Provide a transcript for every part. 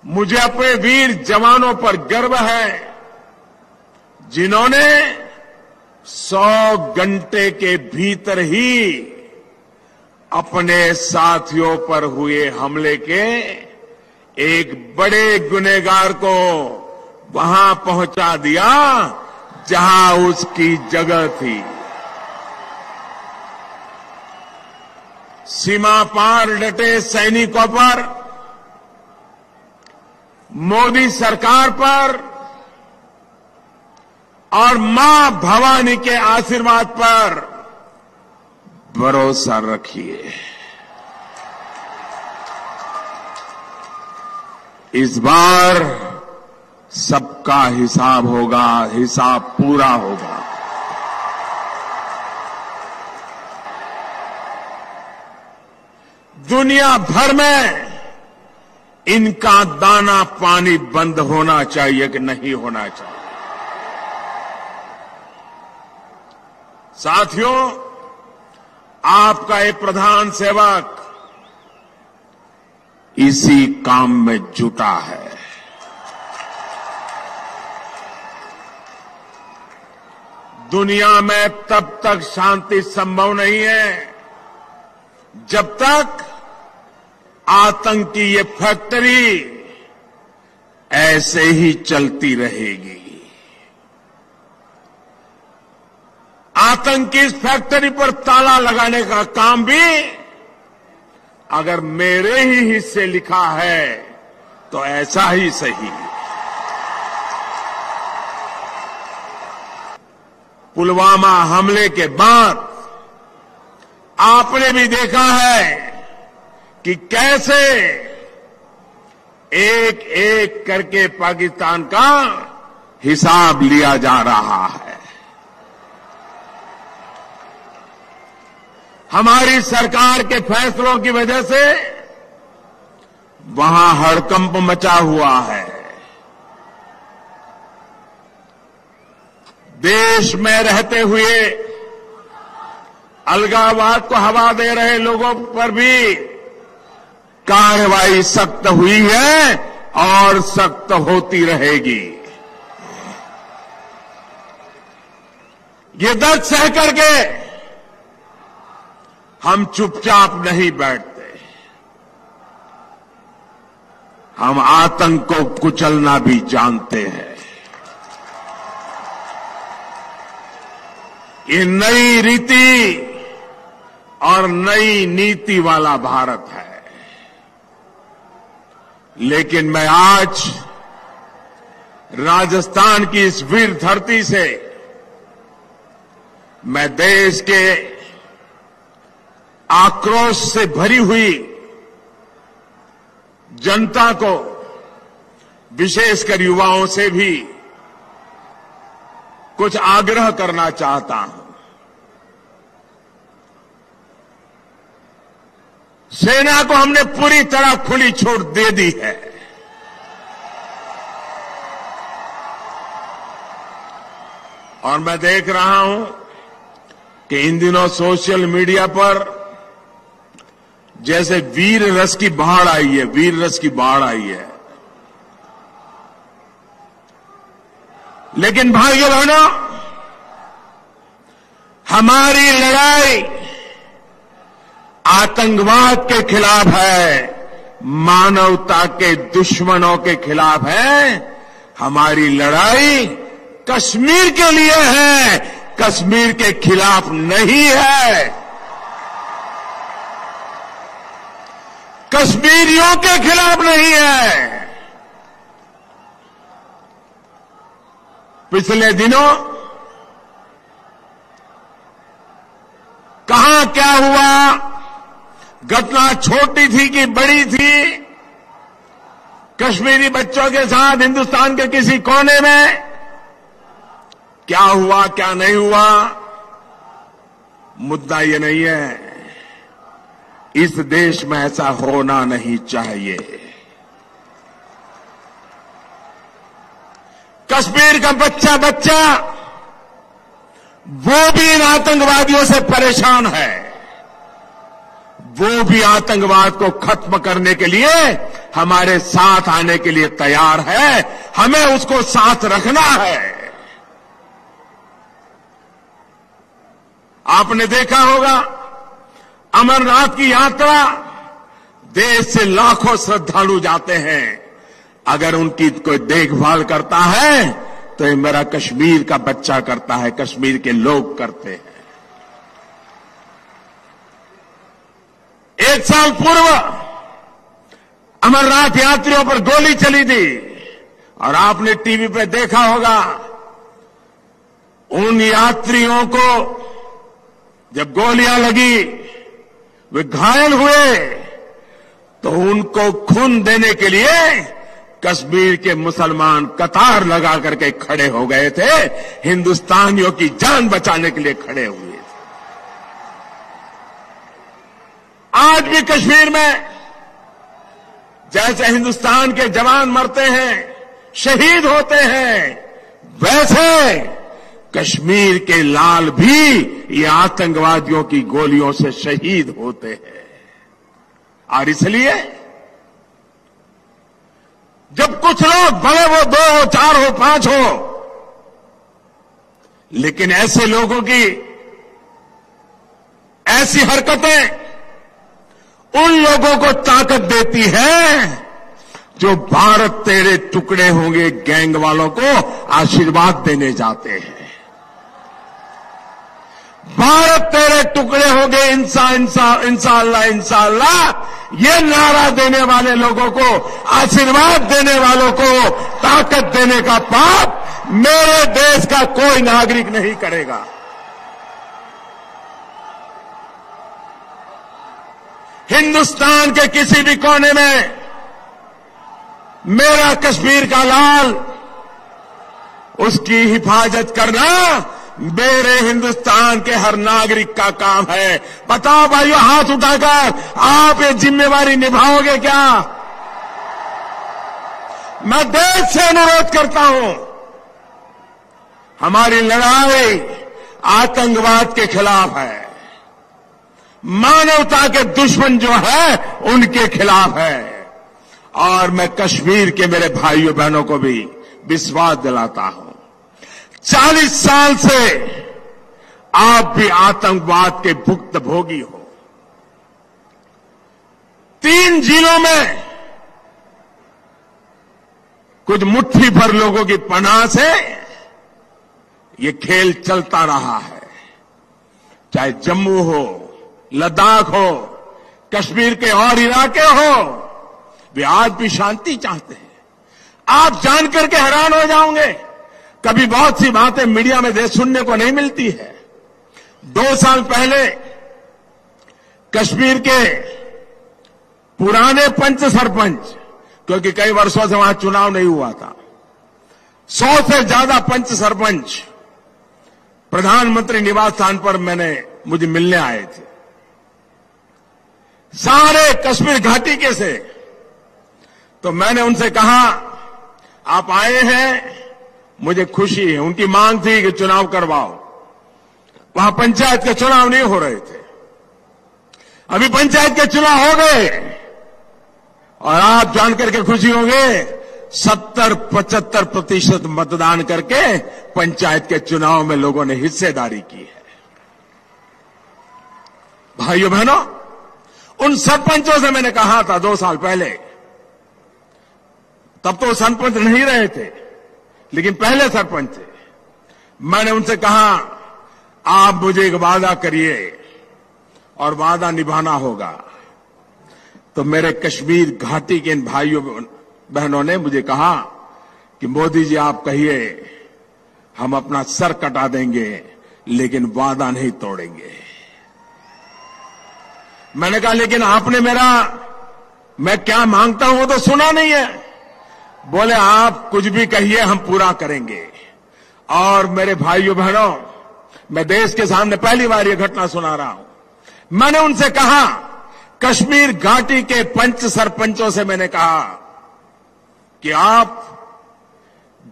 मुझे अपने वीर जवानों पर गर्व है जिन्होंने 100 घंटे के भीतर ही अपने साथियों पर हुए हमले के एक बड़े गुनहगार को वहां पहुंचा दिया जहां उसकी जगह थी। सीमा पार डटे सैनिकों पर, मोदी सरकार पर और मां भवानी के आशीर्वाद पर भरोसा रखिए। इस बार सबका हिसाब होगा, हिसाब पूरा होगा। दुनिया भर में इनका दाना पानी बंद होना चाहिए कि नहीं होना चाहिए। साथियों, आपका एक प्रधान सेवक इसी काम में जुटा है। दुनिया में तब तक शांति संभव नहीं है जब तक आतंक की ये फैक्ट्री ऐसे ही चलती रहेगी। आतंक की इस फैक्ट्री पर ताला लगाने का काम भी अगर मेरे ही हिस्से लिखा है तो ऐसा ही सही। पुलवामा हमले के बाद आपने भी देखा है कि कैसे एक एक करके पाकिस्तान का हिसाब लिया जा रहा है। हमारी सरकार के फैसलों की वजह से वहां हड़कंप मचा हुआ है। देश में रहते हुए अलगाववाद को हवा दे रहे लोगों पर भी कार्रवाई सख्त हुई है और सख्त होती रहेगी। ये दर्द सह करके हम चुपचाप नहीं बैठते। हम आतंक को कुचलना भी जानते हैं। ये नई रीति और नई नीति वाला भारत है। लेकिन मैं आज राजस्थान की इस वीर धरती से मैं देश के आक्रोश से भरी हुई जनता को, विशेषकर युवाओं से भी कुछ आग्रह करना चाहता हूं। सेना को हमने पूरी तरह खुली छूट दे दी है। और मैं देख रहा हूं कि इन दिनों सोशल मीडिया पर जैसे वीर रस की बाढ़ आई है, वीर रस की बाढ़ आई है। लेकिन भाइयों बहनों, हमारी लड़ाई आतंकवाद के खिलाफ है, मानवता के दुश्मनों के खिलाफ है। हमारी लड़ाई कश्मीर के लिए है, कश्मीर के खिलाफ नहीं है। कश्मीरियों के खिलाफ नहीं है। पिछले दिनों कहां क्या हुआ, घटना छोटी थी कि बड़ी थी, कश्मीरी बच्चों के साथ हिंदुस्तान के किसी कोने में क्या हुआ क्या नहीं हुआ, मुद्दा ये नहीं है। इस देश में ऐसा होना नहीं चाहिए। कश्मीर का बच्चा बच्चा वो भी इन आतंकवादियों से परेशान है, वो भी आतंकवाद को खत्म करने के लिए हमारे साथ आने के लिए तैयार है। हमें उसको साथ रखना है। आपने देखा होगा अमरनाथ की यात्रा, देश से लाखों श्रद्धालु जाते हैं। अगर उनकी कोई देखभाल करता है तो ये मेरा कश्मीर का बच्चा करता है, कश्मीर के लोग करते हैं। 1 साल पूर्व अमरनाथ यात्रियों पर गोली चली थी और आपने टीवी पे देखा होगा। उन यात्रियों को जब गोलियां लगी, वे घायल हुए, तो उनको खून देने के लिए कश्मीर के मुसलमान कतार लगा करके खड़े हो गए थे, हिंदुस्तानियों की जान बचाने के लिए खड़े हुए थे। आज भी कश्मीर में जैसे हिंदुस्तान के जवान मरते हैं, शहीद होते हैं, वैसे कश्मीर के लाल भी ये आतंकवादियों की गोलियों से शहीद होते हैं। और इसलिए जब कुछ लोग, भले वो 2 हो, 4 हो, 5 हो, लेकिन ऐसे लोगों की ऐसी हरकतें उन लोगों को ताकत देती है जो भारत तेरे टुकड़े होंगे गैंग वालों को आशीर्वाद देने जाते हैं। भारत तेरे टुकड़े होंगे इंशाअल्लाह इंशाअल्लाह, ये नारा देने वाले लोगों को, आशीर्वाद देने वालों को ताकत देने का पाप मेरे देश का कोई नागरिक नहीं करेगा। हिंदुस्तान के किसी भी कोने में मेरा कश्मीर का लाल, उसकी हिफाजत करना मेरे हिंदुस्तान के हर नागरिक का काम है। बताओ भाइयों, हाथ उठाकर आप ये जिम्मेवारी निभाओगे क्या? मैं देश से अनुरोध करता हूं, हमारी लड़ाई आतंकवाद के खिलाफ है, मानवता के दुश्मन जो है उनके खिलाफ है। और मैं कश्मीर के मेरे भाइयों बहनों को भी विश्वास दिलाता हूं, 40 साल से आप भी आतंकवाद के भुक्तभोगी हो। 3 जिलों में कुछ मुट्ठी भर लोगों की पनाह से ये खेल चलता रहा है। चाहे जम्मू हो, लद्दाख हो, कश्मीर के और इलाके हो, वे आज भी शांति चाहते हैं। आप जानकर के हैरान हो जाओगे, कभी बहुत सी बातें मीडिया में सुनने को नहीं मिलती है। 2 साल पहले कश्मीर के पुराने पंच सरपंच, क्योंकि कई वर्षों से वहां चुनाव नहीं हुआ था, 100 से ज्यादा पंच सरपंच प्रधानमंत्री निवास स्थान पर मुझे मिलने आए थे, सारे कश्मीर घाटी के से। तो मैंने उनसे कहा, आप आए हैं, मुझे खुशी है। उनकी मांग थी कि चुनाव करवाओ। वहां पंचायत के चुनाव नहीं हो रहे थे, अभी पंचायत के चुनाव हो गए और आप जानकर के खुशी होंगे, 70-75% मतदान करके पंचायत के चुनाव में लोगों ने हिस्सेदारी की है। भाइयों बहनों, उन सरपंचों से मैंने कहा था 2 साल पहले, तब तो सरपंच नहीं रहे थे लेकिन पहले सरपंच थे, मैंने उनसे कहा, आप मुझे एक वादा करिए और वादा निभाना होगा। तो मेरे कश्मीर घाटी के इन भाइयों बहनों ने मुझे कहा कि मोदी जी आप कहिए, हम अपना सर कटा देंगे लेकिन वादा नहीं तोड़ेंगे। मैंने कहा, लेकिन आपने मैं क्या मांगता हूं वो तो सुना नहीं है। बोले, आप कुछ भी कहिए, हम पूरा करेंगे। और मेरे भाइयों बहनों, मैं देश के सामने पहली बार ये घटना सुना रहा हूं। मैंने उनसे कहा, कश्मीर घाटी के पंच सरपंचों से मैंने कहा कि आप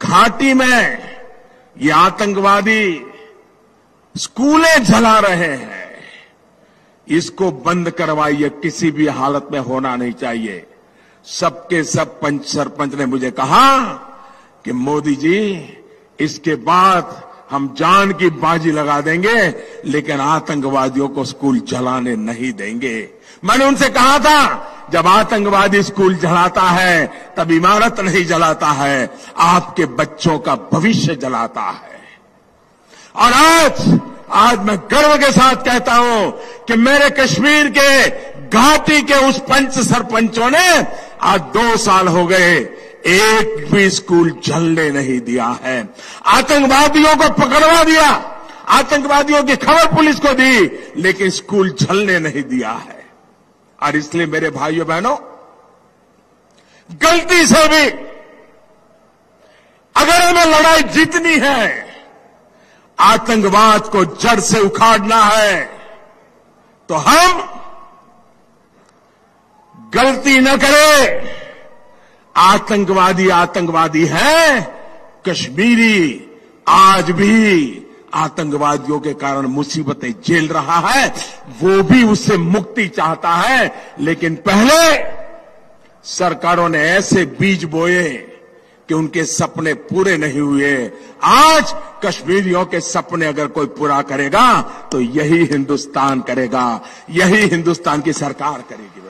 घाटी में ये आतंकवादी स्कूलें जला रहे हैं, इसको बंद करवाइए, किसी भी हालत में होना नहीं चाहिए। सबके सब पंच सरपंच ने मुझे कहा कि मोदी जी, इसके बाद हम जान की बाजी लगा देंगे, लेकिन आतंकवादियों को स्कूल जलाने नहीं देंगे। मैंने उनसे कहा था, जब आतंकवादी स्कूल जलाता है तब इमारत नहीं जलाता है, आपके बच्चों का भविष्य जलाता है। और आज मैं गर्व के साथ कहता हूं कि मेरे कश्मीर के घाटी के उस पंच सरपंचों ने आज 2 साल हो गए, एक भी स्कूल जलने नहीं दिया है। आतंकवादियों को पकड़वा दिया, आतंकवादियों की खबर पुलिस को दी, लेकिन स्कूल जलने नहीं दिया है। और इसलिए मेरे भाइयों बहनों, गलती से भी अगर हमें लड़ाई जीतनी है, आतंकवाद को जड़ से उखाड़ना है, तो हम गलती न करें। आतंकवादी है, कश्मीरी आज भी आतंकवादियों के कारण मुसीबतें झेल रहा है, वो भी उससे मुक्ति चाहता है। लेकिन पहले सरकारों ने ऐसे बीज बोए कि उनके सपने पूरे नहीं हुए। आज कश्मीरियों के सपने अगर कोई पूरा करेगा तो यही हिंदुस्तान करेगा, यही हिंदुस्तान की सरकार करेगी।